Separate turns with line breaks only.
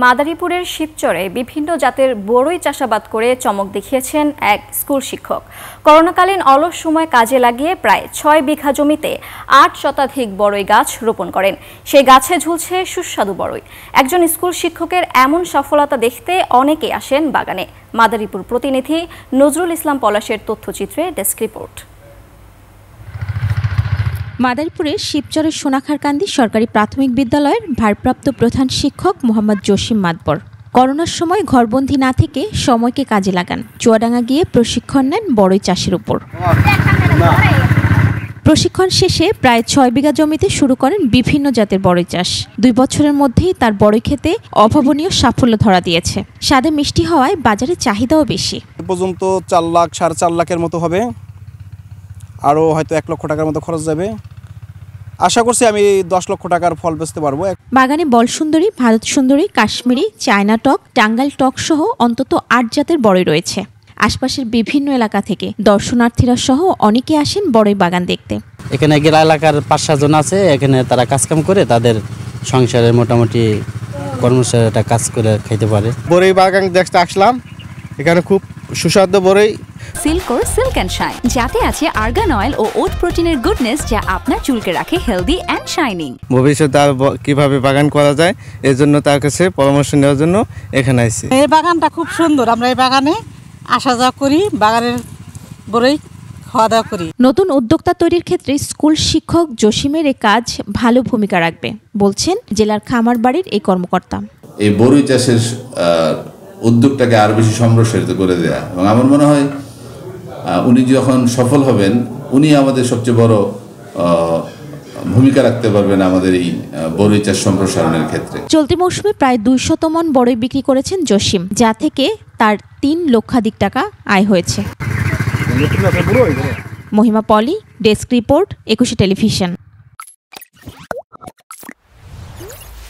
মাদারীপুরের শিবচরে বিভিন্ন জাতের বড়ই চাষাবাদ করে চমক দেখিয়েছেন এক স্কুল শিক্ষক। করোনাকালীন অলস সময় কাজে লাগিয়ে প্রায় ৬ বিঘা জমিতে ৮ শতাধিক বড়ই গাছ রোপণ করেন। সেই গাছে ঝুলছে সুস্বাদু বড়ই। একজন স্কুল শিক্ষকের এমন সফলতা দেখতে অনেকেই আসেন বাগানে। মাদারীপুর প্রতিনিধি নজরুল ইসলাম পলাশের তথ্যচিত্রে ডেস্ক রিপোর্ট।
মাদারীপুরের শিবচরের সোনাখারকান্দি সরকারি প্রাথমিক বিদ্যালয়ের ভারপ্রাপ্ত প্রধান শিক্ষক মোহাম্মদ জসিম মাতবর করোনার সময় ঘরবন্দি না থেকে সময়কে কাজে লাগান। চুয়াডাঙ্গা গিয়ে প্রশিক্ষণ নেন বড়ই চাষের উপর। প্রশিক্ষণ শেষে প্রায় ৬ বিঘা জমিতে শুরু করেন বিভিন্ন জাতের বড়ই চাষ। ২ বছরের মধ্যেই তার বড়ই খেতে অভাবনীয় সাফল্য ধরা দিয়েছে। স্বাদে মিষ্টি হওয়ায় বাজারে চাহিদাও বেশি।
এ পর্যন্ত ৪ লাখ, ৪.৫ লাখের মতো হবে, আরও হয়তো ১ লক্ষ টাকার মতো খরচ যাবে। আশা করছি আমি ১০ লক্ষ টাকার ফল বেচতে পারবো।
বাগানে বলসুন্দরী, ভারত সুন্দরী, কাশ্মীরি, চায়না টক, টাঙ্গাইল টক সহ অন্তত ৮ জাতের বড়ই রয়েছে। আশপাশের বিভিন্ন এলাকা থেকে দর্শনার্থীরা সহ অনেকে আসেন বড়ই বাগান দেখতে।
এখানে গেলা এলাকার ৫-৭ জন আছে, এখানে তারা কাজকাম করে তাদের সংসারের মোটামুটি কর্মচারীরা কাজ করে খেতে পারে।
বড়ই বাগান দেখতে আসলাম, এখানে খুব সুস্বাদু বড়ই।
সিল্কোর সিল্ক অ্যান্ড শাইন, যাতে আছে আর্গান অয়েল ও ওট প্রোটিনের গুডনেস, যা আপনার চুলকে রাখে হেলদি অ্যান্ড শাইনিং।
ভবিষ্যতে আর কিভাবে বাগান করা যায় এর জন্য তার কাছে পরামর্শ নেওয়ার জন্য এখানে আসছি।
এই বাগানটা খুব সুন্দর, আমরা এই বাগানে আসা যাওয়া করি, বাগানের বড়ই খাওয়া দাওয়া করি।
নতুন উদ্যোক্তা তৈরির ক্ষেত্রে স্কুল শিক্ষক জসিমের এই কাজ ভালো ভূমিকা রাখবে বলছেন জেলার খামারবাড়ির এই কর্মকর্তা।
এই বড়ই চাষের উদ্যোগটাকে আরো বেশি সম্প্রসারিত করে দেয়া, এবং আমার মনে হয় উনি যখন সফল হবেন উনি আমাদের সবচেয়ে বড় ভূমিকা রাখতে পারবেন আমাদের এই বড়ই চাষ সম্প্রসারণের ক্ষেত্রে।
চলতি মৌসুমে প্রায় ২০০ মন বড়ই বিক্রি করেছেন জসিম, যা থেকে তার ৩ লক্ষাধিক টাকা আয় হয়েছে। মহিমা পলি, ডেস্ক রিপোর্ট, ২১ টেলিভিশন।